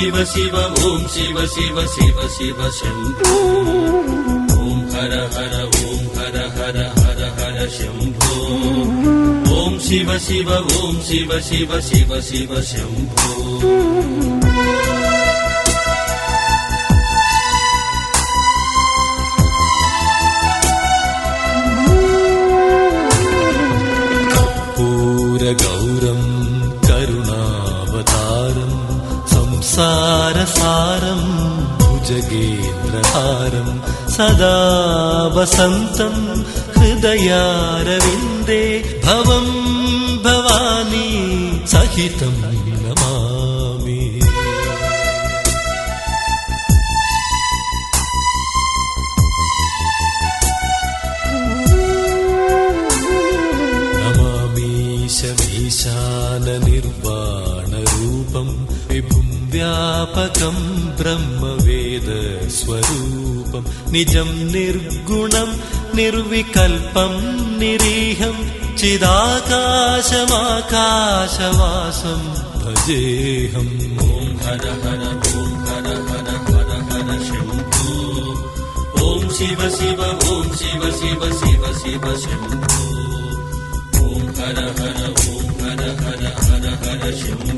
शिव शिव ओम शिव शिव शिव शिव शंभो ओम हर हर हर हर शंभो ओम शिव शिव ओम शिव शिव शिव शिव शंभो गौरं करुणावतारं संसारसारं भुजगेन्द्रहारं सदा वसन्तं हृदयारविन्दे भवं भवानी सहितं नमामि। ईशाननिर्वाणरूपं विभुं व्यापकं ब्रह्मवेदस्वरूपं निजं निर्गुणं निर्विकल्पं निरीहं चिदाकाशमाकाशवासं भजेऽहम्। ॐ हर हर शम्भो ॐ शिव शिव ॐ शिव शिव शिव शिव शम्भो हर हर शंभो